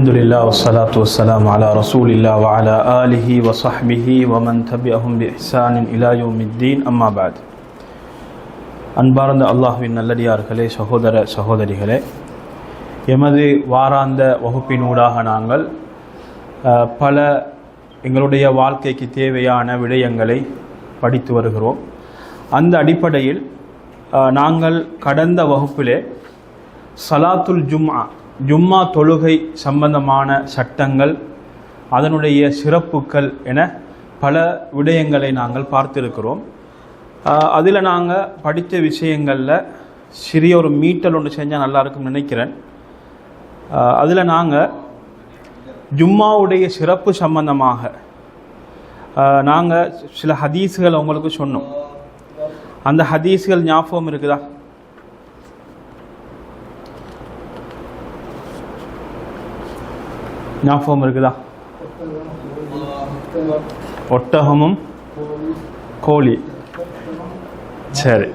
அல்ஹம்துலில்லாஹ் வஸ்ஸலாத்து வஸ்ஸலாமு அலா ரசூலில்லாஹ் வ அலா ஆலிஹி வ ஸஹ்பிஹி வ மன் தபிஅஹும் பி இஹ்சானின் இலா யௌமித்தீன். அம்மா பஅத். அன்பார்ந்த அல்லாஹ்வின் நல்லடியார்களே, சகோதர சகோதரிகளே, எமது வாராந்த வகுப்பினூடாக நாங்கள் பல எங்களுடைய வாழ்க்கைக்கு தேவையான விடயங்களை படித்து வருகிறோம். அந்த அடிப்படையில் நாங்கள் கடந்த வகுப்பிலே சலாத்துல் ஜும்மா தொழுகை சம்பந்தமான சட்டங்கள், அதனுடைய சிறப்புகள் என பல விடயங்களை நாங்கள் பார்த்திருக்கிறோம். அதில் நாங்கள் படித்த விஷயங்களில் சிறிய ஒரு மீட்டல் ஒன்று செஞ்சால் நல்லா இருக்கும்னு நினைக்கிறேன். அதில் நாங்கள் ஜும்மாவுடைய சிறப்பு சம்பந்தமாக நாங்கள் சில ஹதீஸுகள் உங்களுக்கு சொன்னோம். அந்த ஹதீஸுகள் ஞாபகம் இருக்குதா? ஞாபகம் இருக்குதா? ஒட்டகமும் கோழி. சரி,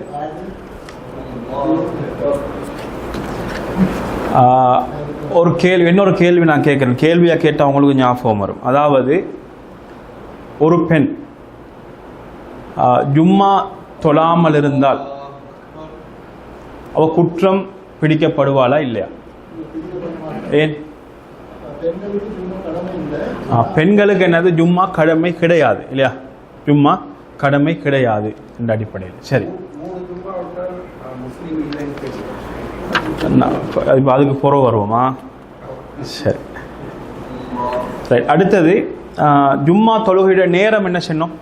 ஒரு கேள்வி, இன்னொரு கேள்வி நான் கேட்குறேன். கேள்வியாக கேட்டால் அவங்களுக்கு ஞாபகம் வரும். அதாவது, ஒரு பெண் ஜும்மா தொழாமல் இருந்தால் அவ குற்றம் பிடிக்கப்படுவாளா இல்லையா? ஏன்? பெண்களுக்கு என்னது? ஜும்மா கடமை கிடையாது இல்லையா? ஜும்மா கடமை கிடையாது என்ற அடிப்படையில். சரி, அதுக்கு புறம் வருவோமா? சரி, ரைட். அடுத்தது, ஜும்மா தொழுகையுடைய நேரம் என்ன சொன்னோம்?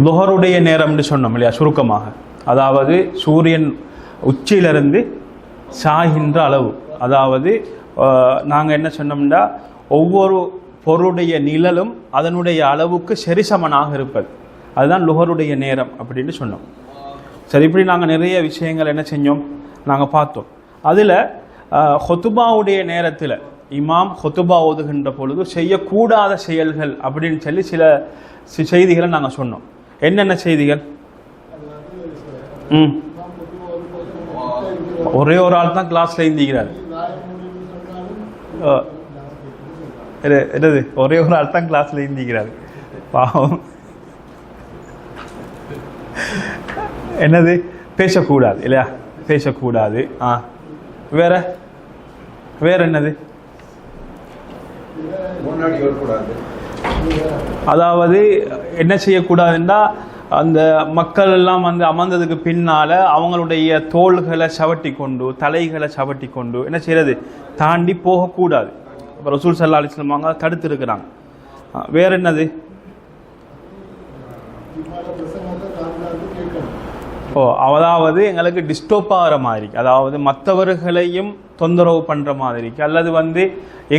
லுஹருடைய நேரம் என்று சொன்னோம் இல்லையா, சுருக்கமாக. அதாவது சூரியன் உச்சியிலிருந்து சாகின்ற அளவு. அதாவது நாங்கள் என்ன சொன்னோம்னா, ஒவ்வொரு பொருளுடைய நிழலும் அதனுடைய அளவுக்கு சரிசமனாக இருப்பது, அதுதான் லுஹருடைய நேரம் அப்படின்னு சொன்னோம். சரி, இப்படி நாங்கள் நிறைய விஷயங்கள் என்ன செஞ்சோம், நாங்கள் பார்த்தோம். அதில் ஹொத்துபாவுடைய நேரத்தில் இமாம் ஹொத்துபா ஓதுகின்ற பொழுது செய்யக்கூடாத செயல்கள் அப்படின்னு சொல்லி சில செய்திகளை நாங்கள் சொன்னோம். என்னென்ன செய்திகள்? ஒரே ஒரு ஆள் தான் கிளாஸ்ல இருந்திக்கிறார். என்னது? ஒரே ஒரு ஆள் தான் கிளாஸ்ல இருந்திக்கிறார், பாவம். என்னது? பேசக்கூடாது இல்லையா? பேசக்கூடாது. வேற வேற என்னது? அதாவது என்ன செய்யக்கூடாதுன்னா, அந்த மக்கள் எல்லாம் வந்து அமர்ந்ததுக்கு பின்னால அவங்களுடைய தோள்களை சவட்டி கொண்டு, தலைகளை சவட்டி கொண்டு என்ன செய்யறது, தாண்டி போகக்கூடாது. இப்போ ரசூல் ஸல்லல்லாஹு அலைஹி வஸல்லம் அவங்க தடுத்து இருக்கிறாங்க. வேற என்னது? அதாவது எங்களுக்கு டிஸ்டர்ப் ஆகிற மாதிரி, அதாவது மற்றவர்களையும் தொந்தரவு பண்ற மாதிரி, அல்லது வந்து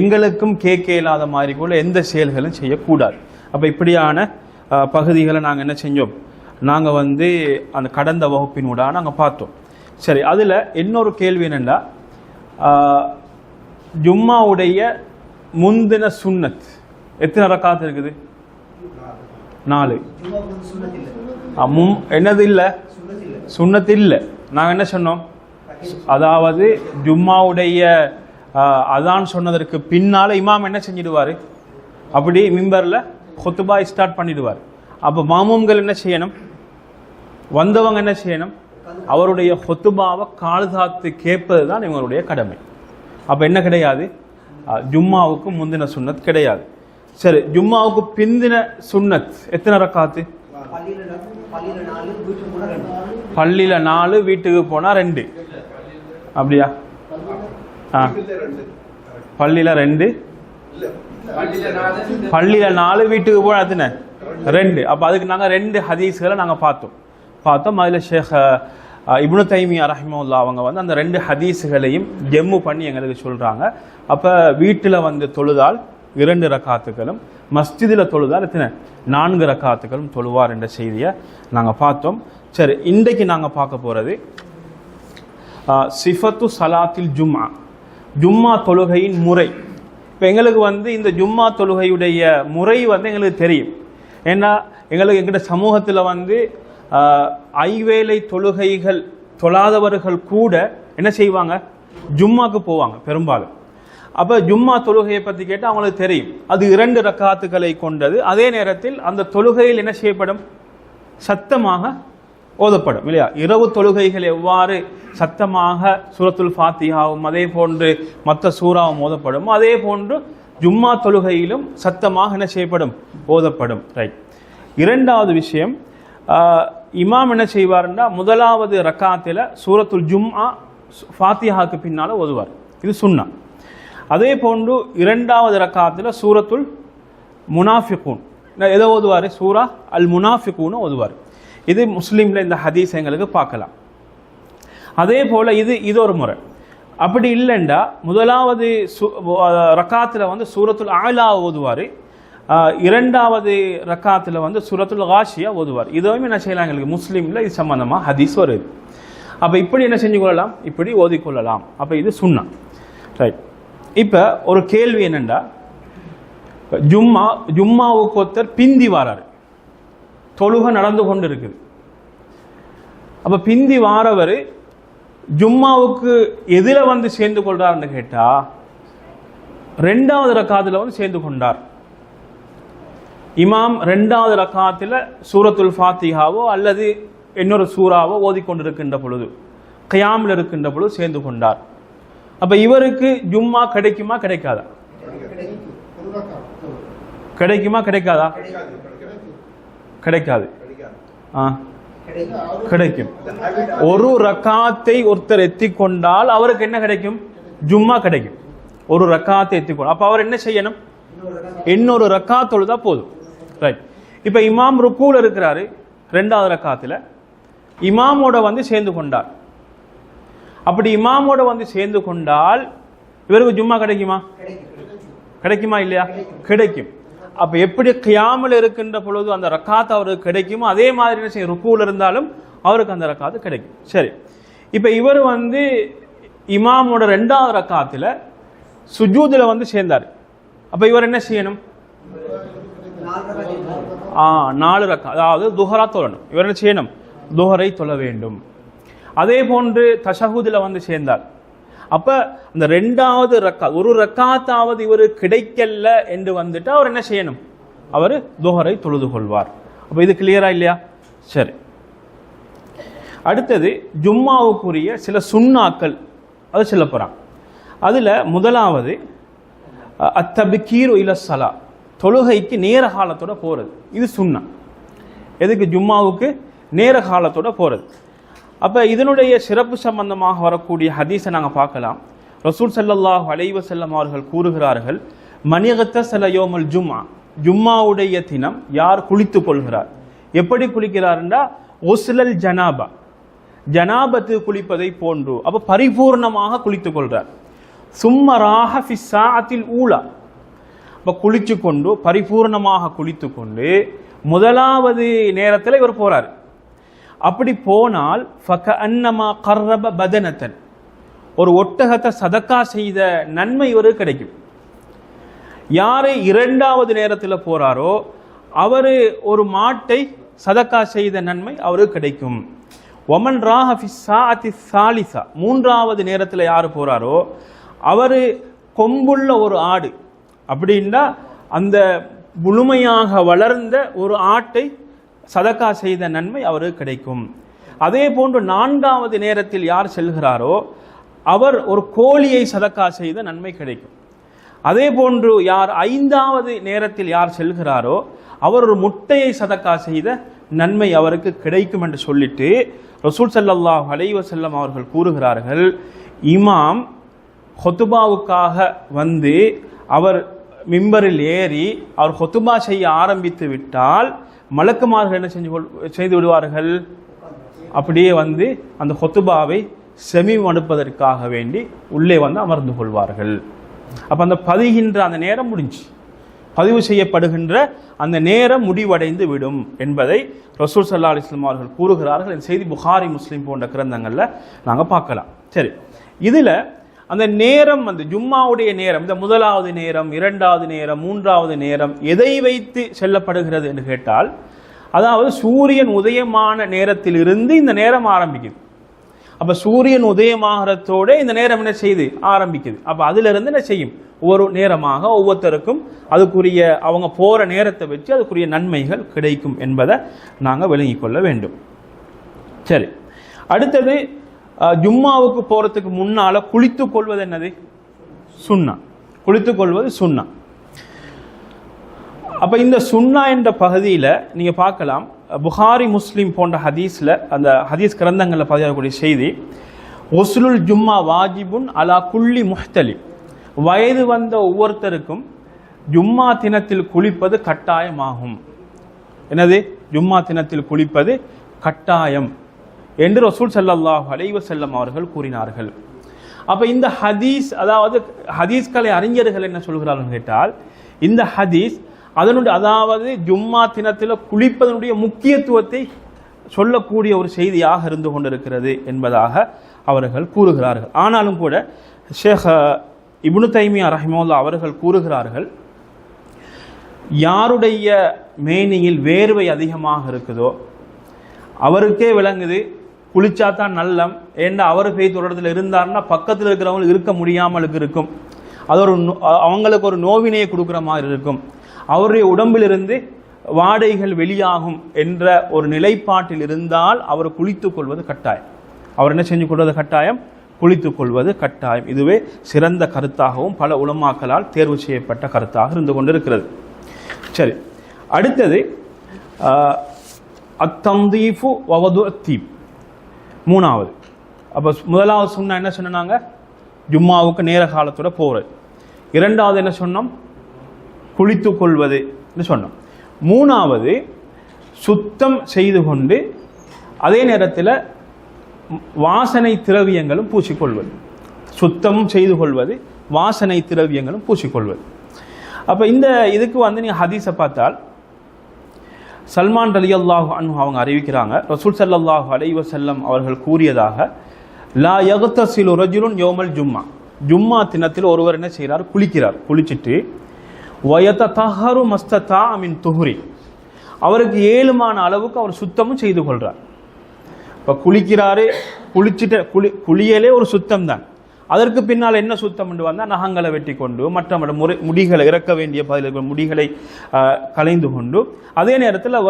எங்களுக்கும் கேட்க இல்லாத மாதிரி கூட எந்த செயல்களும் செய்யக்கூடாது. அப்போ இப்படியான பகுதிகளை நாங்கள் என்ன செஞ்சோம், நாங்கள் வந்து அந்த கடந்த வகுப்பினூடாக நாங்கள் பார்த்தோம். சரி, அதில் இன்னொரு கேள்வி என்னென்னா, ஜும்மாவுடைய முந்தின சுன்னத் எத்தனை ரக்காத் இருக்குது? 4. என்னது இல்லை? சுன்னத் இல்லை. நாங்கள் என்ன சொன்னோம்? அதாவது ஜும்மாவுடைய அதான் சொன்னதற்கு பின்னால இமாம் என்ன செஞ்சிடுவார், அப்படி மிம்பரில் ஹுத்பா ஸ்டார்ட் பண்ணிடுவார். அப்போ மாமூம்கள் என்ன செய்யணும், வந்தவங்க என்ன செய்யணும், அவருடைய ஹுத்பாவை கால்தாத்து கேட்பது தான் இவங்களுடைய கடமை. அப்போ என்ன கிடையாது, ஜும்மாவுக்கு முந்தின சுன்னத் கிடையாது. சரி, ஜும்மாவுக்கு பிந்தின சுன்னத் எத்தனை ரக்காத்து? பள்ளியில 4, வீட்டுக்கு போனா 2. அப்படியா? பள்ளியில 2, பள்ளியில 4, வீட்டுக்கு போனா எத்தனை? 2. அப்ப அதுக்கு நாங்க 2 ஹதீஸ்களை நாங்க பார்த்தோம். அதுல ஷேக் இப்னு தைமியா ரஹிமஹுல்லாஹ் அவங்க வந்து அந்த 2 ஹதீஸ்களையும் ஜெம்மு பண்ணி எங்களுக்கு சொல்றாங்க. அப்ப வீட்டுல வந்து தொழுதால் 2 ரக்காத்துகளும், மஸ்ஜிதில் தொழுதால் எத்தனை? 4 ரக்காத்துகளும் தொழுவார் என்ற செய்தியை நாங்க பார்த்தோம். சரி, இன்றைக்கு நாங்க பார்க்க போறது சிஃபத்து சலாத்தில் ஜும்மா, ஜும்மா தொழுகையின் முறை. இப்போ எங்களுக்கு வந்து இந்த ஜும்மா தொழுகையுடைய முறை வந்து எங்களுக்கு தெரியும். ஏன்னா எங்களுக்கு எங்கிட்ட சமூகத்தில் வந்து ஐவேளை தொழுகைகள் தொழாதவர்கள் கூட என்ன செய்வாங்க, ஜும்மாக்கு போவாங்க பெரும்பாலும். அப்போ ஜும்மா தொழுகையை பற்றி கேட்டால் அவங்களுக்கு தெரியும், அது 2 ரக்காத்துக்களை கொண்டது. அதே நேரத்தில் அந்த தொழுகையில் என்ன செய்யப்படும், சத்தமாக ஓதப்படும் இல்லையா. இரவு தொழுகைகள் எவ்வாறு சத்தமாக சூரத்துல் ஃபாத்திஹாவும் அதே போன்று மற்ற சூறாவும் ஓதப்படும், அதே போன்று ஜும்மா தொழுகையிலும் சத்தமாக என்ன செய்யப்படும், ஓதப்படும். ரைட். 2வது விஷயம், இமாம் என்ன செய்வார்னா முதலாவது ரக்காத்தில் சூரத்துல் ஜும்ஆ ஃபாத்திஹாக்கு பின்னால் ஓதுவார், இது சுன்னா. அதே போன்று 2வது ரக்காத்தில் சூரத்துல் முனாஃபிகூன் எதை ஓதுவார், சூரா அல் முனாஃபிகூன் ஓதுவார். இது முஸ்லீமில் இந்த ஹதீஸ் எங்களுக்கு பார்க்கலாம். அதே போல் இது ஒரு முறை. அப்படி இல்லைண்டா முதலாவது ரக்காத்தில் வந்து சூரத்துல் ஆலா ஓதுவார், 2வது ரக்காத்தில் வந்து சூரத்துல் காஷியா ஓதுவார். இதுவும் என்ன செய்யலாம், எங்களுக்கு முஸ்லீமில் இது சம்பந்தமாக ஹதீஸ் வருது. அப்போ இப்படி என்ன செஞ்சு கொள்ளலாம், இப்படி ஓதிக்கொள்ளலாம். அப்போ இது சுன்னா. ரைட். இப்போ ஒரு கேள்வி என்னென்னா, ஜும்மாவுக்கு ஒருத்தர் பிந்தி வாராரு, தொழுகை நடந்து கொண்டு இருக்குது. அப்போ பிந்தி வாரவர் ஜும்மாவுக்கு எதில் வந்து சேர்ந்து கொள்றாருன்னு கேட்டால் 2வது ரக்காத்தில் வந்து சேர்ந்து கொண்டார். இமாம் 2வது ரக்காத்தில் சூரத்துல் ஃபாத்திஹாவோ அல்லது இன்னொரு சூறாவோ ஓதிக்கொண்டிருக்கின்ற பொழுது, கியாமில் இருக்கின்ற பொழுது சேர்ந்து கொண்டார். அப்போ இவருக்கு ஜும்மா கிடைக்குமா கிடைக்காதா, கிடைக்குமா கிடைக்காதா, கிடைக்காது. கிடைக்கும். ஒரு ரக்காத்தை ஒருத்தர் எத்திக்கொண்டால் அவருக்கு என்ன கிடைக்கும், ஜும்மா கிடைக்கும். ஒரு ரக்காத்தை எத்திக்கொண்டால் அப்ப அவர் என்ன செய்யணும், இன்னொரு ரக்காத் தொழுதா போதும். ரைட். இப்ப இமாம் ருக்கூல இருக்கிறாரு, 2வது ரக்காத்துல இமாமோட வந்து சேர்ந்து கொண்டார். அப்படி இமாமோட வந்து சேர்ந்து கொண்டால் இவருக்கு ஜும்மா கிடைக்குமா, கிடைக்குமா இல்லையா, கிடைக்கும். அப்ப எப்படி கியாமில் இருக்கின்ற பொழுது அந்த ரக்காத் அவருக்கு கிடைக்குமோ அதே மாதிரி என்ன செய்யும், ருக்கூல இருந்தாலும் அவருக்கு அந்த ரக்காத்து கிடைக்கும். சரி. இப்ப இவர் வந்து இமாமோட 2வது ரக்காத்துல சுஜூதுல வந்து சேர்ந்தார். அப்ப இவர் என்ன செய்யணும், 4 ரக்கா, அதாவது துஹரா தொழணும். இவர் என்ன செய்யணும், துஹரை தொழ வேண்டும். அதே போன்று தஷஹுதுல வந்து சேர்ந்தார். அப்ப அந்த 2வது ரக்காத், ஒரு ரக்காத்தாவது இவர் கிடைக்கல என்று வந்துட்டு அவர் என்ன செய்யணும், அவர் துஹரை தொழுது கொள்வார். அப்ப இது கிளியரா இல்லையா. சரி. அடுத்தது ஜும்மாவுக்குரிய சில சுன்னாக்கள் அது சொல்ல போறான். அதுல முதலாவது அத்தபிகீரு இல ஸலா, தொழுகைக்கு நேர காலத்தோட போறது. இது சுன்னா. எதுக்கு, ஜும்மாவுக்கு நேர காலத்தோட போறது. அப்ப இதனுடைய சிறப்பு சம்பந்தமாக வரக்கூடிய ஹதீஸை நாங்கள் பார்க்கலாம். ரசூல் ஸல்லல்லாஹு அலைஹி வஸல்லம் அவர்கள் கூறுகிறார்கள், மனிகத்தஸல யௌமுல் ஜும்ஆ, ஜும்மாவுடைய தினம் யார் குளித்து கொள்கிறார். எப்படி குளிக்கிறார்னா உஸ்லல் ஜனாபா, ஜனாபத்து குளிப்பதை போன்று. அப்ப பரிபூர்ணமாக குளித்து கொள்றார். சும்மராஹ ஃபி ஸாஅத்தில் ஊலா, அப்ப குளிச்சு கொண்டு பரிபூர்ணமாக குளித்து கொண்டு முதலாவது நேரத்தில் இவர் போறார். அப்படி போனால் ஃபகஅன்னமா கர்ரப பதனத்தன், ஒரு ஒட்டகத்தை சதக்கா செய்த நன்மை இவருக்கு கிடைக்கும். யாரை 2வது நேரத்தில் போறாரோ அவரு ஒரு மாட்டை சதக்கா செய்த நன்மை அவருக்கு கிடைக்கும். ஒமன் ராஹ ஃபி ஸாஅத்தி ஸாலிஸா, 3வது நேரத்தில் யார் போறாரோ அவரு கொம்புள்ள ஒரு ஆடு, அப்படின்னா அந்த முழுமையாக வளர்ந்த ஒரு ஆட்டை சதக்கா செய்த நன்மை அவருக்கு கிடைக்கும். அதே போன்று 4வது நேரத்தில் யார் செல்கிறாரோ அவர் ஒரு கோழியை சதக்கா செய்த நன்மை கிடைக்கும். அதே போன்று யார் 5வது நேரத்தில் யார் செல்கிறாரோ அவர் ஒரு முட்டையை சதக்கா செய்த நன்மை அவருக்கு கிடைக்கும் என்று சொல்லிட்டு ரசூல் ஸல்லல்லாஹு அலைஹி வஸல்லம் அவர்கள் கூறுகிறார்கள், இமாம் ஹுதுபாவுக்காக வந்து அவர் மிம்பரில் ஏறி அவர் ஹுதுபா செய்ய ஆரம்பித்து விட்டால் மலக்குமார்கள் என்ன செய்து விடுவார்கள், அப்படியே வந்து அந்த ஹுதுபாவை செமி மடுப்பதற்காக வேண்டி உள்ளே வந்து அமர்ந்து கொள்வார்கள். அப்ப அந்த பதிகின்ற அந்த நேரம் முடிஞ்சு, பதிவு செய்யப்படுகின்ற அந்த நேரம் முடிவடைந்து விடும் என்பதை ரசூல் ஸல்லல்லாஹு அலைஹி வஸல்லம் அவர்கள் கூறுகிறார்கள். இந்த செய்தி புகாரி முஸ்லிம் போன்ற கிரந்தங்கள்ல நாங்க பார்க்கலாம். சரி, இதுல அந்த நேரம் வந்து ஜும்மாவுடைய நேரம், இந்த 1வது நேரம், 2வது நேரம், 3வது நேரம் எதை வைத்து செல்லப்படுகிறது என்று கேட்டால், அதாவது சூரியன் உதயமான நேரத்தில் இருந்து இந்த நேரம் ஆரம்பிக்குது. அப்போ சூரியன் உதயமாகறதோட இந்த நேரம் என்ன செய்து ஆரம்பிக்குது. அப்போ அதிலிருந்து என்ன செய்யும், ஒவ்வொரு நேரமாக ஒவ்வொருத்தருக்கும் அதுக்குரிய அவங்க போகிற நேரத்தை வச்சு அதுக்குரிய நன்மைகள் கிடைக்கும் என்பதை நாங்கள் விளங்கிக் கொள்ள வேண்டும். சரி, அடுத்தது ஜும்மாவுக்கு போகிறதுக்கு முன்னால் குளித்து கொள்வது என்னது? சுன்னா. குளித்து கொள்வது சுன்னா. அப்போ இந்த சுன்னா என்ற பகுதியில் நீங்கள் பார்க்கலாம், புகாரி முஸ்லீம் போன்ற ஹதீஸில் அந்த ஹதீஸ் கிரந்தங்களில் பதியக்கூடிய செய்தி, ஒசுலுல் ஜும்மா வாஜிபுன் அலா குல்லி முஹ்தலி, வயது வந்த ஒவ்வொருத்தருக்கும் ஜும்மா தினத்தில் குளிப்பது கட்டாயமாகும். என்னது? ஜும்மா தினத்தில் குளிப்பது கட்டாயம் என்று ரசூல் ஸல்லல்லாஹு அலைஹி வஸல்லம் அவர்கள் கூறினார்கள். அப்போ இந்த ஹதீஸ், அதாவது ஹதீஸ்களை அறிஞர்கள் என்ன சொல்கிறார்கள் கேட்டால், இந்த ஹதீஸ் அதனுடைய, அதாவது ஜும்மா தினத்தில் குளிப்பதனுடைய முக்கியத்துவத்தை சொல்லக்கூடிய ஒரு செய்தியாக இருந்து கொண்டிருக்கிறது என்பதாக அவர்கள் கூறுகிறார்கள். ஆனாலும் கூட ஷேக் இப்னு தைமியா ரஹிமஹுல்லாஹ் அவர்கள் கூறுகிறார்கள், யாருடைய மேனியில் வேர்வை அதிகமாக இருக்குதோ அவருக்கே விளங்குது குளிச்சா தான் நல்லம். ஏன்னா அவர் பெய் தொடரத்தில் இருந்தார்னா பக்கத்தில் இருக்கிறவங்களுக்கு இருக்க முடியாமலுக்கு இருக்கும். அது ஒரு அவங்களுக்கு ஒரு நோவினையை கொடுக்குற மாதிரி இருக்கும். அவருடைய உடம்பிலிருந்து வாடைகள் வெளியாகும் என்ற ஒரு நிலைப்பாட்டில் இருந்தால் அவர் குளித்துக் கொள்வது கட்டாயம். அவர் என்ன செஞ்சு கொள்வது கட்டாயம்? குளித்துக் கொள்வது கட்டாயம். இதுவே சிறந்த கருத்தாகவும் பல உலமாக்களால் தேர்வு செய்யப்பட்ட கருத்தாக இருந்து கொண்டிருக்கிறது. சரி, அடுத்தது அத்தந்தீஃபு வவது அத்தீப், மூணாவது. அப்போ முதலாவது சொன்ன என்ன சொன்னாங்க? ஜும்மாவுக்கு நேர காலத்தோட போகிறது. இரண்டாவது என்ன சொன்னோம்? குளித்து கொள்வது சொன்னோம். மூணாவது சுத்தம் செய்து கொண்டு அதே நேரத்தில் வாசனை திரவியங்களும் பூசிக்கொள்வது. சுத்தமும் செய்து கொள்வது, வாசனை திரவியங்களும் பூசிக்கொள்வது. அப்போ இந்த இதுக்கு வந்து நீங்கள் ஹதீஸை பார்த்தால், சல்மான் ரலியல்லாஹு அன்ஹு அவங்க அறிவிக்கிறாங்க, ரசூல் ஸல்லல்லாஹு அலைஹி வஸல்லம் அவர்கள் கூறியதாக, லா யக்தஸிலு ரஜுலுன் யௌமல் ஜும்மா, ஜும்மா தினத்தில் ஒருவர் என்ன செய்கிறார்? குளிக்கிறார். குளிச்சுட்டு வயததஹரு மஸ்ததா மின் துஹுரி, அவருக்கு ஏழுமான அளவுக்கு அவர் சுத்தமும் செய்து கொள்றார். இப்போ குளிக்கிறாரு, குளிச்சுட்டு குளியலே ஒரு சுத்தம் தான். அதற்கு பின்னால் என்ன சுத்தம் என்று வந்தால் நகங்களை வெட்டி கொண்டு மற்ற முடிகளை இறக்க வேண்டிய பதில் முடிகளை கலைந்து கொண்டு, அதே நேரத்தில்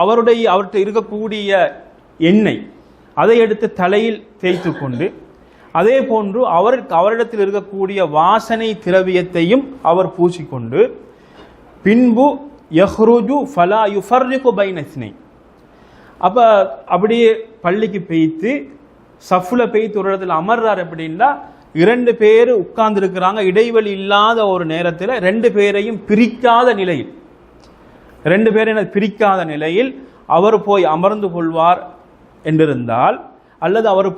அவர்கிட்ட இருக்கக்கூடிய எண்ணெய் அதை எடுத்து தலையில் தேய்த்து கொண்டு, அதே போன்று அவரிடத்தில் இருக்கக்கூடிய வாசனை திரவியத்தையும் அவர் பூசிக்கொண்டு, பின்பு யஹ்ருஜு ஃபலா யுஃபர்ரிகு பைன இஸ்னைன், அப்போ அப்படியே பள்ளிக்கு பெய்த்து சஃப்ல பெய்த்து ஒரு இடத்துல அமர்றார். அப்படின்னா இரண்டு பேர் உட்கார்ந்து இருக்கிறாங்க, இடைவெளி இல்லாத ஒரு நேரத்தில் ரெண்டு பேரையும் பிரிக்காத நிலையில், ரெண்டு பேரை பிரிக்காத நிலையில் அவர் போய் அமர்ந்து கொள்வார் என்றிருந்தால், அல்லது அவர்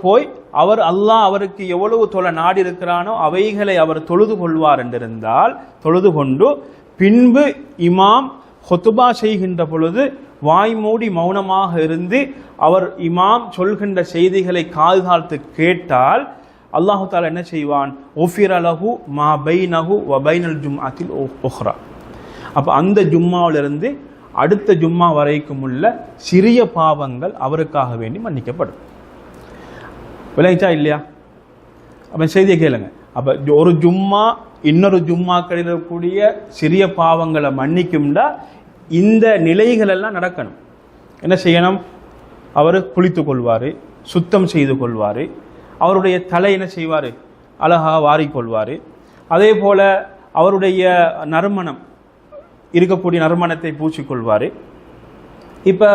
அல்லாஹ் அவருக்கு எவ்வளவு தொலை நாடி இருக்கிறானோ அவைகளை அவர் தொழுது கொள்வார் என்றிருந்தால், தொழுது கொண்டு பின்பு இமாம் ஹுத்பா செய்கின்ற பொழுது வாய்மூடி மௌனமாக இருந்து அவர் இமாம் சொல்கின்ற செய்திகளை காதுகாத்து கேட்டால், அல்லாஹு தாலா என்ன செய்வான்? ஒஃபிர லஹு மா பைனஹு வ பைனல் ஜும்அத்தில் உஹ்ரா. அப்போ அந்த ஜும்மாவிலிருந்து அடுத்த ஜும்மா வரைக்கும் உள்ள சிறிய பாவங்கள் அவருக்காக வேண்டி மன்னிக்கப்படும். விளங்கிச்சா இல்லையா? அப்போ செய்தியை கேளுங்க. அப்போ ஒரு ஜும்மா இன்னொரு ஜும்மாக்களில் இருக்கக்கூடிய சிறிய பாவங்களை மன்னிக்கும்டா இந்த நிலைகள் எல்லாம் நடக்கணும். என்ன செய்யணும்? அவர் குளித்து கொள்வார், சுத்தம் செய்து கொள்வார், அவருடைய தலை என்ன செய்வார்? அழகாக வாரிக்கொள்வார். அதே போல் அவருடைய நறுமணம் இருக்கக்கூடிய நறுமணத்தை பூச்சிக்கொள்வார். இப்போ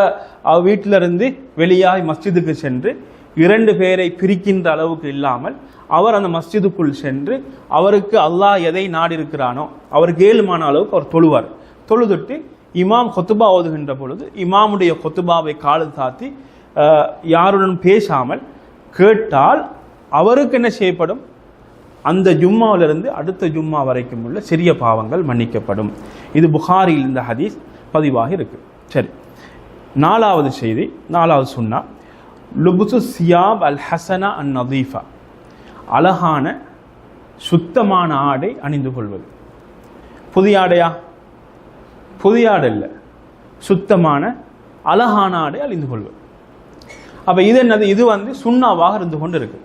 வீட்டிலிருந்து வெளியாகி மஸ்ஜிதுக்கு சென்று இரண்டு பேரை பிரிக்கின்ற அளவுக்கு இல்லாமல் அவர் அந்த மஸ்ஜிதுக்குள் சென்று அவருக்கு அல்லாஹ் எதை நாடி இருக்கிறானோ அவருக்கு ஏழுமான அளவுக்கு அவர் தொழுவார். தொழுதுட்டு இமாம் கொத்துபா ஓதுகின்ற பொழுது இமாமுடைய கொத்துபாவை காலு தாத்தி யாருடன் பேசாமல் கேட்டால் அவருக்கு என்ன செய்யப்படும்? அந்த ஜும்மாவிலிருந்து அடுத்த ஜும்மா வரைக்கும் உள்ள சிறிய பாவங்கள் மன்னிக்கப்படும். இது புகாரியில் இந்த ஹதீஸ் பதிவாக இருக்கு. சரி, நாலாவது செய்தி, நாலாவது சுன்னா, லுபுசு சியாப் அல் ஹசனா அன் நதீஃபா, அழகான சுத்தமான ஆடை அணிந்து கொள்வது. புதிய ஆடையா? புதிய ஆடை இல்லை, சுத்தமான அழகான ஆடை அணிந்து கொள்வது. அப்போ இது என்னது, இது வந்து சுன்னாவாக இருந்து கொண்டு இருக்கு.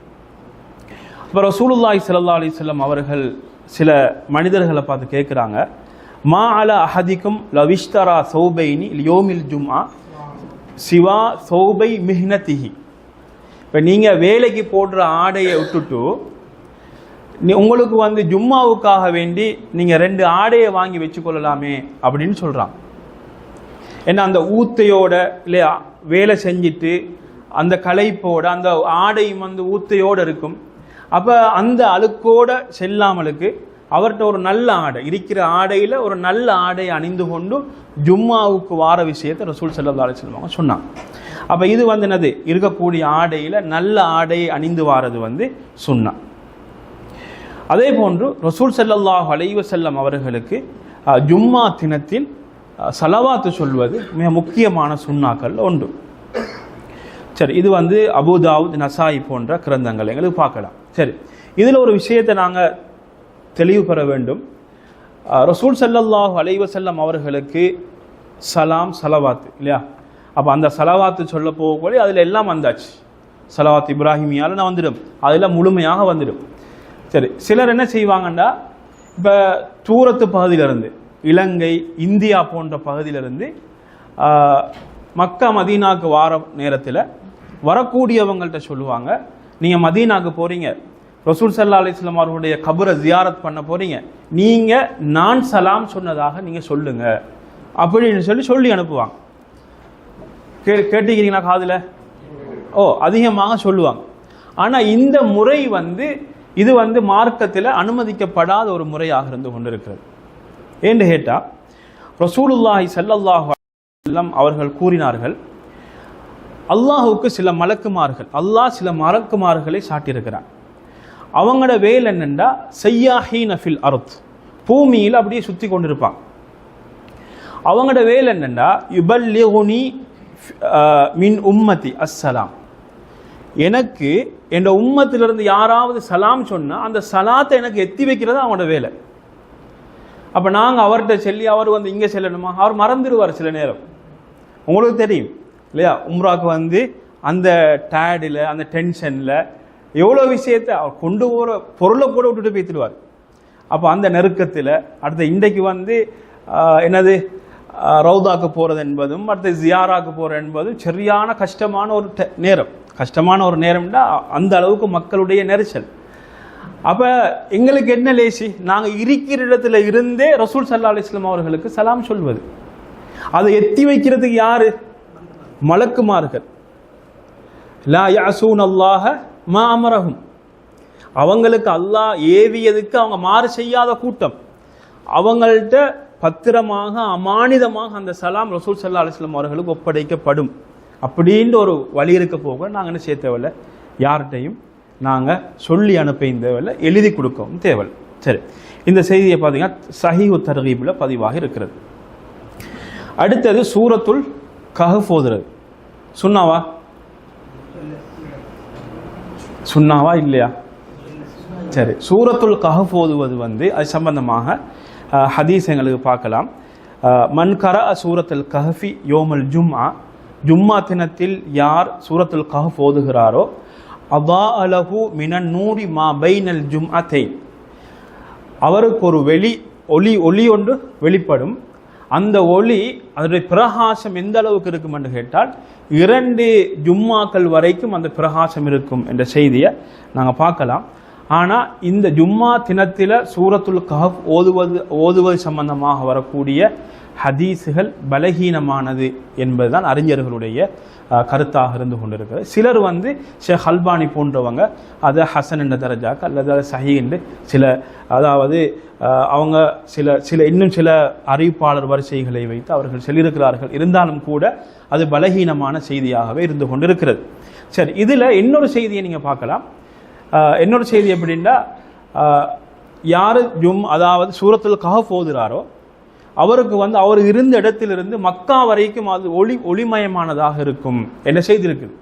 இப்போ ரசூலுல்லாஹி ஸல்லல்லாஹு அலைஹி வஸல்லம் அவர்கள் சில மனிதர்களை பார்த்து கேட்குறாங்க, மா அலா அஹதிக்கும் லவிஷ்தரா சௌபைனி லியோமில் ஜும்ஆ சிவா சௌபை மிஹ்னதிஹி. இப்போ நீங்கள் வேலைக்கு போடுற ஆடையை விட்டுட்டு உங்களுக்கு வந்து ஜும்மாவுக்காக வேண்டி நீங்கள் 2 ஆடையை வாங்கி வச்சுக்கொள்ளலாமே அப்படின்னு சொல்கிறாங்க. ஏன்னா அந்த ஊத்தையோட இல்லையா வேலை செஞ்சுட்டு அந்த களைப்போட அந்த ஆடையும் வந்து ஊத்தையோடு இருக்கும். அப்போ அந்த அழுக்கோட செல்லாமலுக்கு அவர்கிட்ட ஒரு நல்ல ஆடை இருக்கிற ஆடையில் ஒரு நல்ல ஆடையை அணிந்து கொண்டு ஜும்மாவுக்கு வார விஷயத்தை ரசூல் ஸல்லல்லாஹு அலைஹி வஸல்லம் சொன்னாங்க. அப்போ இது வந்து என்னது, இருக்கக்கூடிய ஆடையில் நல்ல ஆடையை அணிந்து வாரது வந்து சுன்னா. அதே போன்று ரசூல் ஸல்லல்லாஹு அலைஹி வஸல்லம் அவர்களுக்கு ஜும்மா தினத்தில் சலவாத்து சொல்வது மிக முக்கியமான சுன்னாக்கள் ஒன்று. சரி, இது வந்து அபூ தாவூத், நசாயி போன்ற கிரந்தங்கள் எங்களுக்கு பார்க்கலாம். சரி, இதில் ஒரு விஷயத்தை நாங்கள் தெளிவு பெற வேண்டும். ரசூல் ஸல்லல்லாஹு அலைஹி வஸல்லம் அவர்களுக்கு சலாம் சலவாத்து இல்லையா, அப்போ அந்த சலவாத்து சொல்ல போகக்கூடிய அதில் எல்லாம் வந்தாச்சு. சலவாத் இப்ராஹிமியால் நான் வந்துடும், அதில் முழுமையாக வந்துடும். சரி, சிலர் என்ன செய்வாங்கன்னா, இப்போ தூரத்து பகுதியிலிருந்து இலங்கை, இந்தியா போன்ற பகுதியிலிருந்து மக்கா மதீனாவுக்கு வார நேரத்தில் வரக்கூடியவங்கள்ட்ட சொல்லுவாங்க, நீங்கள் மதீனாவுக்கு போகிறீங்க, ரசூல் ஸல்லல்லாஹு அலைஹி வஸல்லம் அவர்களுடைய கபரை ஜியாரத் பண்ண போகிறீங்க, நீங்கள் நான் சலாம் சொன்னதாக நீங்கள் சொல்லுங்க அப்படின்னு சொல்லி அனுப்புவாங்க. கேட்டுக்கிறீங்களா காதில்? அதிகமாக சொல்லுவாங்க. ஆனால் இந்த முறை வந்து இது வந்து மார்க்கத்தில் அனுமதிக்கப்படாத ஒரு முறையாக இருந்து கொண்டிருக்கிறது. ஏன்னு கேட்டால் ரசூலுல்லாஹி ஸல்லல்லாஹு அலைஹி வஸல்லம் அவர்கள் கூறினார்கள், அல்லாஹுக்கு சில மலக்குமார்கள், அல்லாஹ் சில மலக்குமார்களை சாட்டியிருக்கிறார். அவங்களோட வேலை என்னென்னா சய்யாஹீன ஃபில் அர்த், பூமியில் அப்படியே சுற்றி கொண்டிருப்பாங்க. அவங்களோட வேலை என்னென்னா யுபல்லிகுனி மின் உம்மதி அஸ்ஸலாம், எனக்கு என் உம்மத்திலிருந்து யாராவது சலாம் சொன்னால் அந்த சலாத்தை எனக்கு எத்தி வைக்கிறது அவங்களோட வேலை. அப்போ நாங்கள் அவர்கிட்ட சொல்லி அவர் வந்து இங்கே செல்லணுமா, அவர் மறந்துடுவார் சில நேரம். உங்களுக்கு தெரியும் இல்லையா, உம்ராவுக்கு வந்து அந்த டயர்டில் அந்த டென்ஷனில் எவ்வளோ விஷயத்தை அவர் கொண்டு போகிற பொருளை கூட விட்டுட்டு போய்த்துடுவார். அப்போ அந்த நெருக்கத்தில் அடுத்த இன்றைக்கு வந்து என்னது ரவுதாக்கு போகிறது என்பதும் அடுத்த ஜியாராக்கு போகிறது என்பதும் சரியான கஷ்டமான ஒரு நேரம். கஷ்டமான ஒரு நேரம்னா அந்த அளவுக்கு மக்களுடைய நெரிசல். அப்போ எங்களுக்கு என்ன லேசி, நாங்கள் இருக்கிற இடத்துல இருந்தே ரசூல் ஸல்லல்லாஹு அலைஹி வஸல்லம் அவர்களுக்கு சலாம் சொல்வது. அதை எத்தி வைக்கிறதுக்கு யாரு? மலக்குமார்கள். லா யஅஸூன அல்லாஹ மா அமரஹும், அவங்களுக்கு அல்லாஹ் ஏவியதுக்கு அவங்க மாறு செய்யாத கூட்டம். அவங்கள்ட்ட பத்திரமாக அமானிதமாக அந்த சலாம் ரசூல் ஸல்லல்லாஹு அலைஹி வஸல்லம் அவர்களுக்கு ஒப்படைக்கப்படும். அப்படின்ற ஒரு வழி இருக்க போக நாங்கள் என்ன செய்ய தேவையில்லை, யார்கிட்டையும் நாங்கள் சொல்லி அனுப்ப தேவையில்லை, எழுதி கொடுக்கவும் தேவையில்லை. சரி, இந்த செய்தியை பார்த்தீங்கன்னா சஹீஹு தர்கீபில் பதிவாக இருக்கிறது. அடுத்தது சூரத்துல் கஹஃப் ஓதுறது சுன்னாவா? சுன்னாவா இல்லையா? சரி, சூரத்துல் கஹஃப் ஓதுவது வந்து அது சம்பந்தமாக ஹதீஸ் எங்களுக்கு பார்க்கலாம். மன் கரஅ சூரத்துல் கஹஃபி யோமல் ஜும்ஆ, ஜும்மா தினத்தில் யார் சூரத்துல் கஹஃப் ஓதுகிறாரோ அதாஅ லஹு மினன் நூரி மா பைனல் ஜும்அத்தைன், அவருக்கு ஒரு ஒளி ஒன்று வெளிப்படும். அந்த ஒளி அதனுடைய பிரகாசம் எந்த அளவுக்கு இருக்கும் என்று கேட்டால் 2 ஜும்மாக்கள் வரைக்கும் அந்த பிரகாசம் இருக்கும் என்ற செய்தியை நாங்கள் பார்க்கலாம். ஆனால் இந்த ஜும்மா தினத்தில் சூரத்துல் கஹஃப் ஓதுவது சம்பந்தமாக வரக்கூடிய ஹதீஸுகள் பலகீனமானது என்பதுதான் அறிஞர்களுடைய கருத்தாக இருந்து கொண்டிருக்கிறது. சிலர் வந்து ஷேக் அல்பானி போன்றவங்க அதை ஹசன் என்ற தரஜாக்கு அல்லது அதை சஹீஹ் என்று சில, அதாவது அவங்க சில இன்னும் சில அறிவிப்பாளர் வரிசைகளை வைத்து அவர்கள் சொல்லியிருக்கிறார்கள். இருந்தாலும் கூட அது பலகீனமான செய்தியாகவே இருந்து கொண்டிருக்கிறது. சரி, இதில் இன்னொரு செய்தியை நீங்கள் பார்க்கலாம். இன்னொரு செய்தி எப்படின்னா, யார் அதாவது சூரத்துல் கஹஃப் ஓதுறாரோ அவருக்கு வந்து அவர் இருந்த இடத்திலிருந்து மக்கா வரைக்கும் அது ஒளிமயமானதாக இருக்கும் என்ற செய்தி இருக்குது.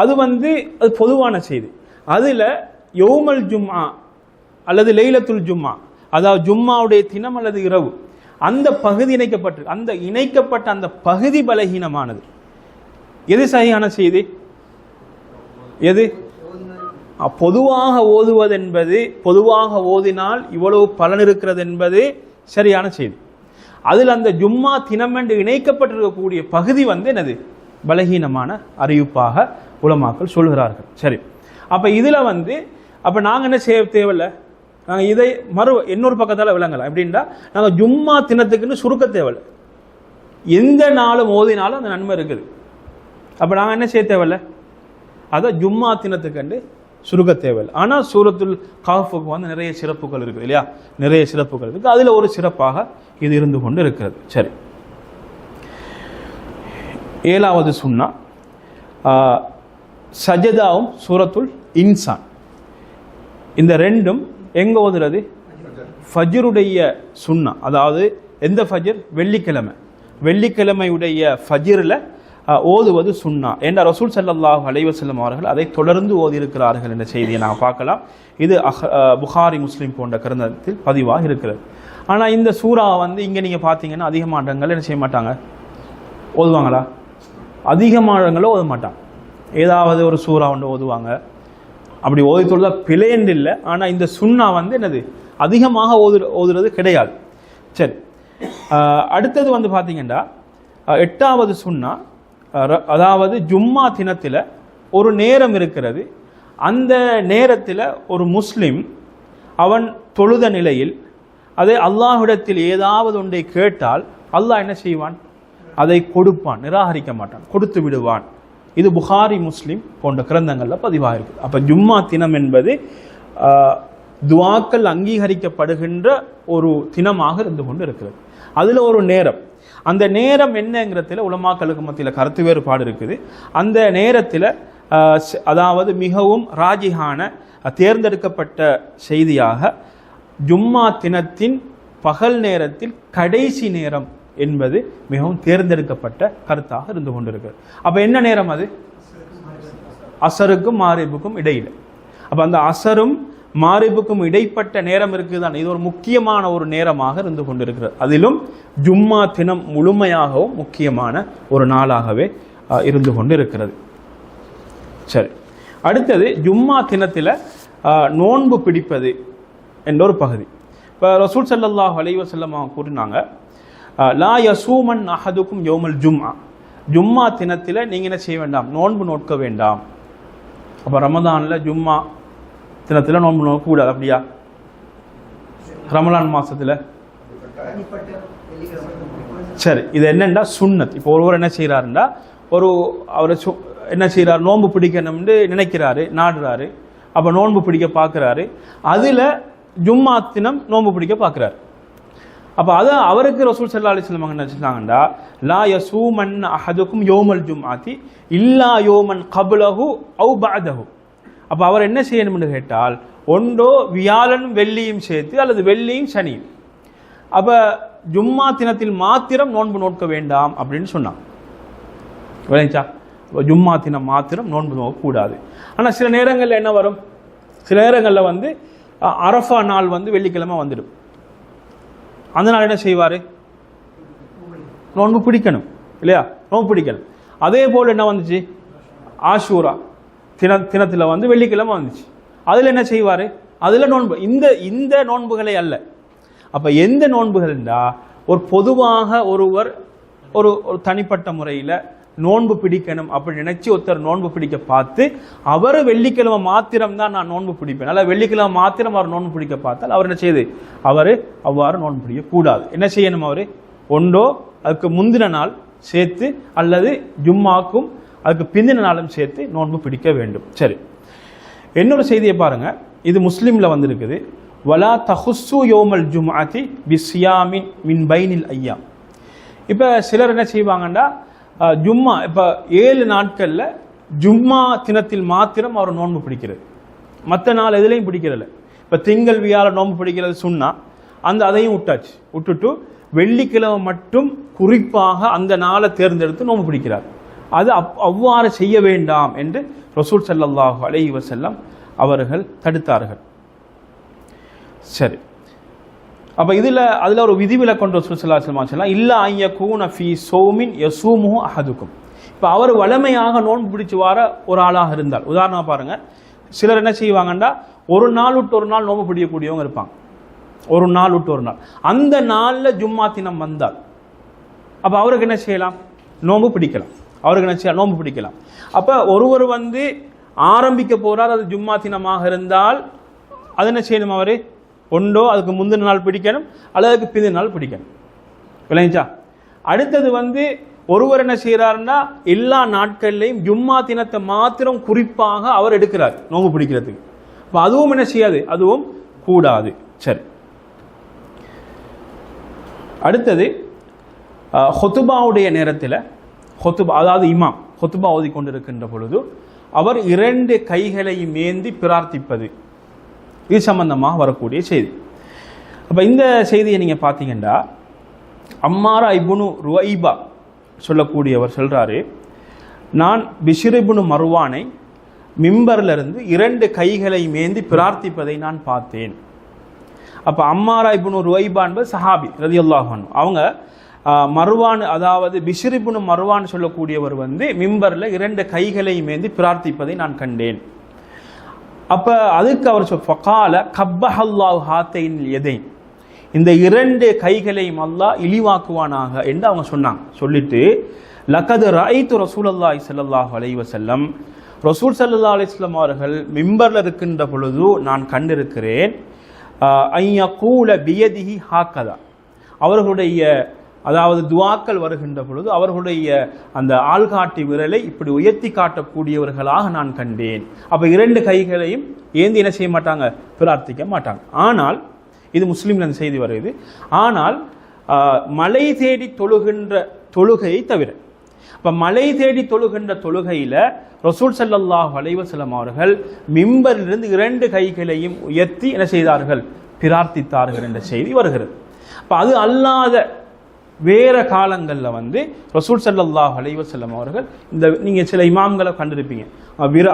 அது வந்து அது பொதுவான செய்தி. அதில் யௌமல் ஜும்ஆ அல்லது லைலத்துல் ஜும்ஆ, அதாவது ஜும்மாவுடைய தினம் அல்லது இரவு, அந்த பகுதி இணைக்கப்பட்ட அந்த பகுதி பலகீனமானது. எது சரியான செய்தி? எது பொதுவாக ஓதுவது என்பது, பொதுவாக ஓதினால் இவ்வளவு பலன் இருக்கிறது என்பது சரியான செய்தி. அதில் அந்த ஜும்மா தினம் என்று இணைக்கப்பட்டிருக்கக்கூடிய பகுதி என்னது, பலகீனமான அறிவிப்பாக உலமாக்கள் சொல்கிறார்கள். சரி, அப்ப இதுல அப்ப நாங்க என்ன செய்ய தேவையில்லை, நாங்க இதை இன்னொரு பக்கத்தால விளங்கலாம். எப்படின்னா, நாங்க ஜும்மா தினத்துக்குன்னு சுருக்க தேவையில்லை, எந்த நாளும் ஓதினாலும் அந்த நன்மை இருக்குது. அப்ப நாங்க என்ன செய்ய தேவையில்லை, அதை ஜும்மா தினத்துக்கு சுருக்க தேவையில்லை. ஆனால் சூரத்துல் கஹ்ஃபுக்கு நிறைய சிறப்புகள் இருக்குது இல்லையா, நிறைய சிறப்புகள் இருக்குது. அதில் ஒரு சிறப்பாக இது இருந்து கொண்டு இருக்கிறது. சரி, 7வது சுன்னா சஜதாவும் சூரத்துல் இன்சான். இந்த ரெண்டும் எங்க ஓதுறது, ஃபஜ்ருடைய சுன்னா. அதாவது எந்த ஃபஜ்ர், வெள்ளிக்கிழமை, வெள்ளிக்கிழமையுடைய ஃபஜ்ரில் ஓதுவது சுன்னா என்ற ரசூல் ஸல்லல்லாஹு அலைஹி வஸல்லம் அவர்கள் அதை தொடர்ந்து ஓதியிருக்கிறார்கள் என்ற செய்தியை நாம் பார்க்கலாம். இது புகாரி முஸ்லிம் போன்ற கிரந்தத்தில் பதிவாக இருக்கிறது. ஆனால் இந்த சூறா இங்கே நீங்கள் பார்த்தீங்கன்னா அதிகமான இடங்கள் என்ன செய்ய மாட்டாங்க, ஓதுவாங்களா? அதிகமானங்களும் ஓத மாட்டாங்க. ஏதாவது ஒரு சூறா ஓதுவாங்க. அப்படி ஓதி தொழுதா பிழைன்னு இல்லை. ஆனால் இந்த சுன்னா என்னது, அதிகமாக ஓதுறது கிடையாது. சரி, அடுத்தது பார்த்தீங்கன்னா 8வது சுன்னா, அதாவது ஜும்மா தினத்தில் ஒரு நேரம் இருக்கிறது. அந்த நேரத்தில் ஒரு முஸ்லிம் அவன் தொழுத நிலையில் அதை அல்லாஹ்விடத்தில் ஏதாவது ஒன்றை கேட்டால் அல்லாஹ் என்ன செய்வான், அதை கொடுப்பான், நிராகரிக்க மாட்டான், கொடுத்து விடுவான். இது புகாரி முஸ்லிம் போன்ற கிரந்தங்களில் பதிவாக இருக்குது. அப்போ ஜும்மா தினம் என்பது துவாக்கள் அங்கீகரிக்கப்படுகின்ற ஒரு தினமாக இருந்து கொண்டு இருக்கிறது. அதில் ஒரு நேரம், அந்த நேரம் என்னங்கிறதுல உலமாக்களுக்கு மத்தியில் கருத்து வேறுபாடு இருக்குது. அந்த நேரத்தில் அதாவது மிகவும் ராஜிஹான தேர்ந்தெடுக்கப்பட்ட செய்தியாக ஜும்மா தினத்தின் பகல் நேரத்தில் கடைசி நேரம் என்பது மிகவும் தேர்ந்தெடுக்கப்பட்ட கருத்தாக இருந்து கொண்டிருக்கிறது. அப்போ என்ன நேரம் அது, அசருக்கும் மாரிபுக்கும் இடையில. அப்போ அந்த அசரும் மாரிபுக்கும் இடைப்பட்ட நேரம் இருக்குதான், இது ஒரு முக்கியமான ஒரு நேரமாக இருந்து கொண்டிருக்கிறது. அதிலும் ஜும்மா தினம் முழுமையாகவும் முக்கியமான ஒரு நாளாகவே இருந்து கொண்டு இருக்கிறது. சரி, அடுத்தது ஜும்மா தினத்தில் நோன்பு பிடிப்பது என்ற ஒரு பகுதி. இப்போ ரசூல் ஸல்லல்லாஹு அலைஹி வஸல்லம் கூறினாங்க, லா யசூமன் அஹதுக்கும் யௌமல் ஜும்ஆ, ஜும்மா தினத்தில் நீங்கள் என்ன செய்ய வேண்டாம், நோன்பு நோக்க வேண்டாம். அப்போ ரமதானில் ஜும்மா தினத்தில் நோன்பு நோக்க கூடாது, அப்படியா? ரமலான் மாசத்துல சரி, இது என்னண்டா சுன்னத். இப்போ ஒருவர் என்ன செய்யறாருண்டா, அவர் என்ன செய்யறாரு, நோன்பு பிடிக்கணும்னு நினைக்கிறாரு, நாடுறாரு. அப்ப நோன்பு பிடிக்க பார்க்கிறாரு, அதுல ஜும்மா தினம் நோன்பு பிடிக்க பார்க்கிறாரு. அப்ப அது அவருக்கு ரசூல் ஸல்லல்லாஹு அலைஹி வஸல்லம் என்ன சொன்னாங்கடா, லா யசூமன் அஹதுக்கும் யௌமல் ஜும்ஆத்தி இல்லா யௌமன் கப்லஹு அவ் பஅதஹு. அப்ப அவர் என்ன செய்யணும்னு கேட்டால், ஒன்றோ வியாழன் வெள்ளியும் சேர்த்து அல்லது வெள்ளியும் சனியும். அப்ப ஜும்மா தினத்தில் மாத்திரம் நோன்பு நோக்க வேண்டாம் அப்படின்னு சொன்னாங்க. விளைச்சா, ஜும்மா தினம் மாத்திரம் நோன்பு நோக்க கூடாது. ஆனால் சில நேரங்களில் என்ன வரும், சில நேரங்களில் அரஃபா நாள் வெள்ளிக்கிழமை வந்துடும். அந்த நாள் என்ன செய்வார், நோன்பு பிடிக்கணும் இல்லையா, நோன்பு பிடிக்கணும். அதே போல் என்ன வந்துச்சு, ஆஷூரா தினத்தில் வெள்ளிக்கிழமை வந்துச்சு. அதில் என்ன செய்வார், அதில் நோன்பு, இந்த நோன்புகளை அல்ல. அப்போ எந்த நோன்புகள்ண்டா, ஒரு பொதுவாக ஒருவர் ஒரு தனிப்பட்ட முறையில் நோன்பு பிடிக்கணும் அப்படி நினைச்சு ஒருத்தர் நோன்பு பிடிக்க பார்த்து அவர் வெள்ளிக்கிழமை மாத்திரம் தான் நான் நோன்பு பிடிப்பேன், அல்ல வெள்ளிக்கிழமை மாத்திரம் அவர் நோன்பு பிடிக்க பார்த்தால் அவர் என்ன செய்யுது, அவர் அவ்வாறு நோன்பு பிடிக்க கூடாது. என்ன செய்யணும், அவர் ஒன்றோ அதுக்கு முந்தின நாள் சேர்த்து அல்லது ஜும்மாக்கும் அதுக்கு பிந்தின நாளும் சேர்த்து நோன்பு பிடிக்க வேண்டும். சரி, இன்னொரு செய்தியை பாருங்க, இது முஸ்லிம்ல வந்திருக்குது. வலா தஹுஸ்ஸு யௌமல் ஜும்ஆத்தி பிஸ்ஸியாமின் மின் பைனில் ஐயாம். இப்போ சிலர் என்ன செய்வாங்கன்னா, ஜும்மா இப்போ 7 நாட்களில் ஜும்மா தினத்தில் மாத்திரம் அவர் நோன்பு பிடிக்கிறது, மற்ற நாள் எதுலையும் பிடிக்கிறதில்ல. இப்போ திங்கள் வியாழன் நோன்பு பிடிக்கிறது சொன்னா அதையும் விட்டுட்டு வெள்ளிக்கிழமை மட்டும் குறிப்பாக அந்த நாளை தேர்ந்தெடுத்து நோன்பு பிடிக்கிறார். அது அவ்வாறு செய்ய வேண்டாம் என்று ரசூல் ஸல்லல்லாஹு அலைஹி வஸல்லம் அவர்கள் தடுத்தார்கள். சரி, அப்போ அதில் ஒரு விதிவிலக்கு கொண்டு ரசூல் ஸல்லல்லாஹு அலைஹி வஸல்லம் இல்லா ஐயகூன ஃபீ ஸௌமின் யஸூமுஹு அஹதுக்கும். இப்போ அவர் வளமையாக நோன்பு பிடிச்சு வர ஒரு ஆளாக இருந்தால், உதாரணமாக பாருங்கள், சிலர் என்ன செய்வாங்கன்னா ஒரு நாள் விட்டு ஒரு நாள் நோன்பு பிடிக்கக்கூடியவங்க இருப்பாங்க. ஒரு நாள் விட்டு ஒரு நாள், அந்த நாளில் ஜும்மா தினம் வந்தால் அப்போ அவருக்கு என்ன செய்யலாம்? நோன்பு பிடிக்கலாம். அவருக்கு என்ன செய்யலாம்? நோன்பு பிடிக்கலாம். அப்போ ஒருவர் ஆரம்பிக்க போகிறார், அது ஜும்மா தினமாக இருந்தால் அது என்ன செய்யணும்? அவர் ஒன்றோ அதுக்கு முந்தின நாள் பிடிக்கணும் அல்லது அதுக்கு பிந்தின நாள் பிடிக்கணும். விளைஞ்சா அடுத்தது ஒருவர் என்ன செய்கிறாருன்னா எல்லா நாட்கள்லையும் ஜும்மா தினத்தை மாத்திரம் குறிப்பாக அவர் எடுக்கிறார் நோன்பு பிடிக்கிறதுக்கு. அப்போ அதுவும் என்ன செய்யாது? அதுவும் கூடாது. சரி, அடுத்தது ஹொத்துபாவுடைய நேரத்தில் ஹொத்துபா, அதாவது இமாம் ஹொத்துபா ஓதி கொண்டிருக்கின்ற பொழுது அவர் 2 கைகளையும் ஏந்தி பிரார்த்திப்பது, இது சம்பந்தமாக வரக்கூடிய செய்தி. அப்போ இந்த செய்தியை நீங்கள் பார்த்தீங்கன்னா அம்மாரா இப்னு ருவைபா சொல்லக்கூடியவர் சொல்கிறாரு, நான் பிஷ்ர் இப்னு மர்வானை மிம்பரிலிருந்து 2 கைகளை மேந்தி பிரார்த்திப்பதை நான் பார்த்தேன். அப்போ அம்மாரா இப்னு ருவைபா என்பது சஹாபி ரலியல்லாஹு அன்ஹு. அவங்க மர்வான், அதாவது பிஷ்ர் இப்னு மர்வான் சொல்லக்கூடியவர் மிம்பரில் 2 கைகளை மேந்தி பிரார்த்திப்பதை நான் கண்டேன். அப்போ அதுக்கு அவர் ஃபகால கப்பஹல்லாஹு ஹாத்தைன் யதைன், இந்த 2 கைகளையும் அல்லாஹ் இழிவாக்குவானாக என்று அவங்க சொன்னாங்க. சொல்லிட்டு லகத் ரஐது ரசூலுல்லாஹி ஸல்லல்லாஹு அலைஹி வஸல்லம், ரசூல் ஸல்லல்லாஹு அலைஹி வஸல்லம் அவர்கள் மிம்பரில் இருக்கின்ற பொழுது நான் கண்டிருக்கிறேன், ஐயகூல பியதிஹி ஹாக்கதா, அவர்களுடைய அதாவது துவாக்கள் வருகின்ற பொழுது அவர்களுடைய அந்த ஆள்காட்டி விரலை இப்படி உயர்த்தி காட்டக்கூடியவர்களாக நான் கண்டேன். அப்போ 2 கைகளையும் ஏந்தி என்ன செய்ய மாட்டாங்க? பிரார்த்திக்க மாட்டாங்க. ஆனால் இது முஸ்லீம்ல அந்த செய்தி வருது. ஆனால் மலை தேடி தொழுகின்ற தொழுகையை தவிர, இப்போ மலை தேடி தொழுகின்ற தொழுகையில் ரசூல் ஸல்லல்லாஹு அலைஹி வஸல்லம் அவர்கள் மிம்பரிலிருந்து 2 கைகளையும் உயர்த்தி என்ன செய்தார்கள்? பிரார்த்தித்தார்கள் என்ற செய்தி வருகிறது. இப்போ அது அல்லாத வேற காலங்களில் ரசூல் ஸல்லல்லாஹு அலைஹி வஸல்லம் அவர்கள் இந்த நீங்கள் சில இமாம்களை கண்டிருப்பீங்க,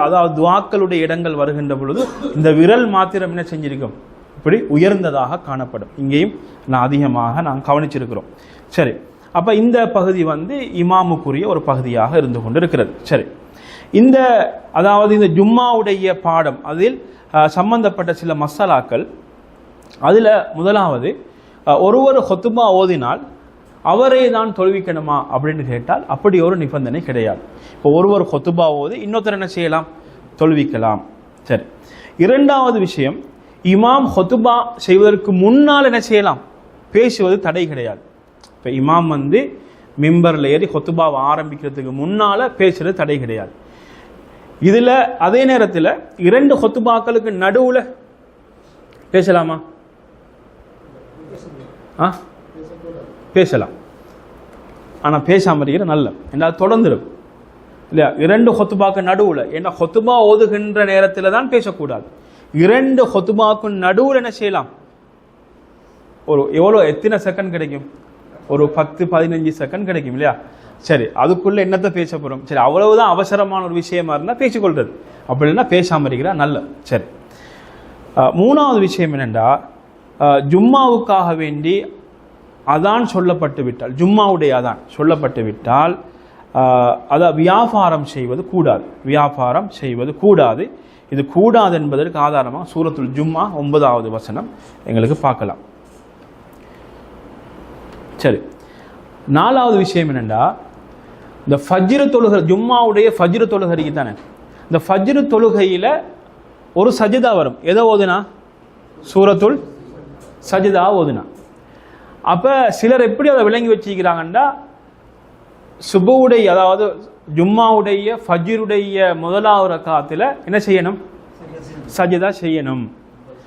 அதாவது துஆக்களுடைய இடங்கள் வருகின்ற பொழுது இந்த விரல் மாத்திரம் என்ன செஞ்சிருக்கும்? இப்படி உயர்ந்ததாக காணப்படும். இங்கேயும் அதிகமாக நான் கவனிச்சிருக்கிறோம். சரி, அப்போ இந்த பகுதி இமாமுக்குரிய ஒரு பகுதியாக இருந்து கொண்டு இருக்கிறது. சரி, இந்த அதாவது இந்த ஜும்மாவுடைய பாடம் அதில் சம்பந்தப்பட்ட சில மசாலாக்கள். அதில் முதலாவது, ஒருவர் ஹுத்பா ஓதினால் அவரே தான் தொழுவிக்கணுமா அப்படின்னு கேட்டால் அப்படி ஒரு நிபந்தனை கிடையாது. இப்போ ஒருவர் ஹுத்பா ஓதி இன்னொருத்தர் என்ன செய்யலாம்? தொழுவிக்கலாம். சரி, இரண்டாவது விஷயம், இமாம் ஹுத்பா செய்வதற்கு முன்னால் என்ன செய்யலாம்? பேசுவது தடை கிடையாது. இப்போ இமாம் மிம்பரில் ஏறி ஹுத்பாவை ஆரம்பிக்கிறதுக்கு முன்னால் பேசுறது தடை கிடையாது. இதில் அதே நேரத்தில் 2 ஹுத்பாக்களுக்கு நடுவில் பேசலாமா? பேசலாம், ஆனால் பேசாமல் இருக்கிற நல்ல, என்ன தொடர்ந்துடும் இல்லையா? 2 ஹுத்பாக்கு நடுவில், ஏன்னா ஹுத்பா ஓதுகின்ற நேரத்தில் தான் பேசக்கூடாது. 2 ஹுத்பாக்கு நடுவில் என்ன செய்யலாம்? எத்தனை செகண்ட் கிடைக்கும்? ஒரு 10-15 செகண்ட் கிடைக்கும் இல்லையா? சரி, அதுக்குள்ள என்னத்தை பேச போகிறோம்? சரி, அவ்வளவுதான் அவசரமான ஒரு விஷயமா இருந்தால் பேசிக்கொள்றது, அப்படி இல்லைன்னா பேசாமல் இருக்கிறா நல்ல. சரி, மூணாவது விஷயம் என்னென்றா, ஜும்மாவுக்காக வேண்டி அதான் சொல்லப்பட்டு விட்டால், ஜும்மாவுடைய அதான் சொல்லப்பட்டு விட்டால் வியாபாரம் செய்வது கூடாது. வியாபாரம் செய்வது கூடாது. இது கூடாது என்பதற்கு ஆதாரமாக சூரத்துல் ஜும்மா 9வது வசனம் எங்களுக்கு பார்க்கலாம். சரி, 4வது விஷயம் என்னென்னா, இந்த ஃபஜ்ர் தொழுகை, ஜும்மாவுடைய ஃபஜ்ர் தொழுகைக்கு தானே, இந்த ஃபஜ்ர் தொழுகையில் ஒரு சஜிதா வரும். எதை ஓதுனா? சூரத்துல் சஜிதா ஓதுனா. அப்போ சிலர் எப்படி அதை விளங்கி வச்சுக்கிறாங்கன்னா, சுபுவுடைய அதாவது ஜும்மாவுடைய ஃபஜ்ருடைய முதலாவது ரக்காத்தில் என்ன செய்யணும்? சஜிதா செய்யணும்.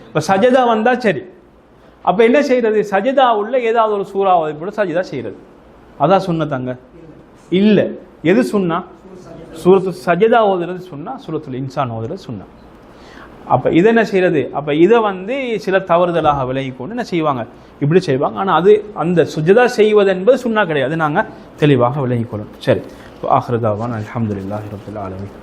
இப்போ சஜிதா வந்தால் சரி, அப்போ என்ன செய்யறது? சஜிதா உள்ள ஏதாவது ஒரு சூறாவதை போல சஜிதா செய்யறது, அதான் சுன்னத்தாங்க இல்லை. எது சுன்னா? சூரத்து சஜிதா ஓதுறது சுன்னா, சூரத்துல் இன்சான் ஓதுறது சுன்னா. அப்போ இதை என்ன செய்யறது? அப்போ இதை சில தவறுதலாக விலகி கொண்டு என்ன செய்வாங்க? இப்படி செய்வாங்க. ஆனால் அது அந்த சுஜதா செய்வது என்பது சுன்னா கிடையாது, நாங்கள் தெளிவாக விலகிக்கொள்ளணும். சரி, ஆஹிரு தாவான் அல்ஹம்துலில்லாஹி ரப்பில் ஆலமீன்.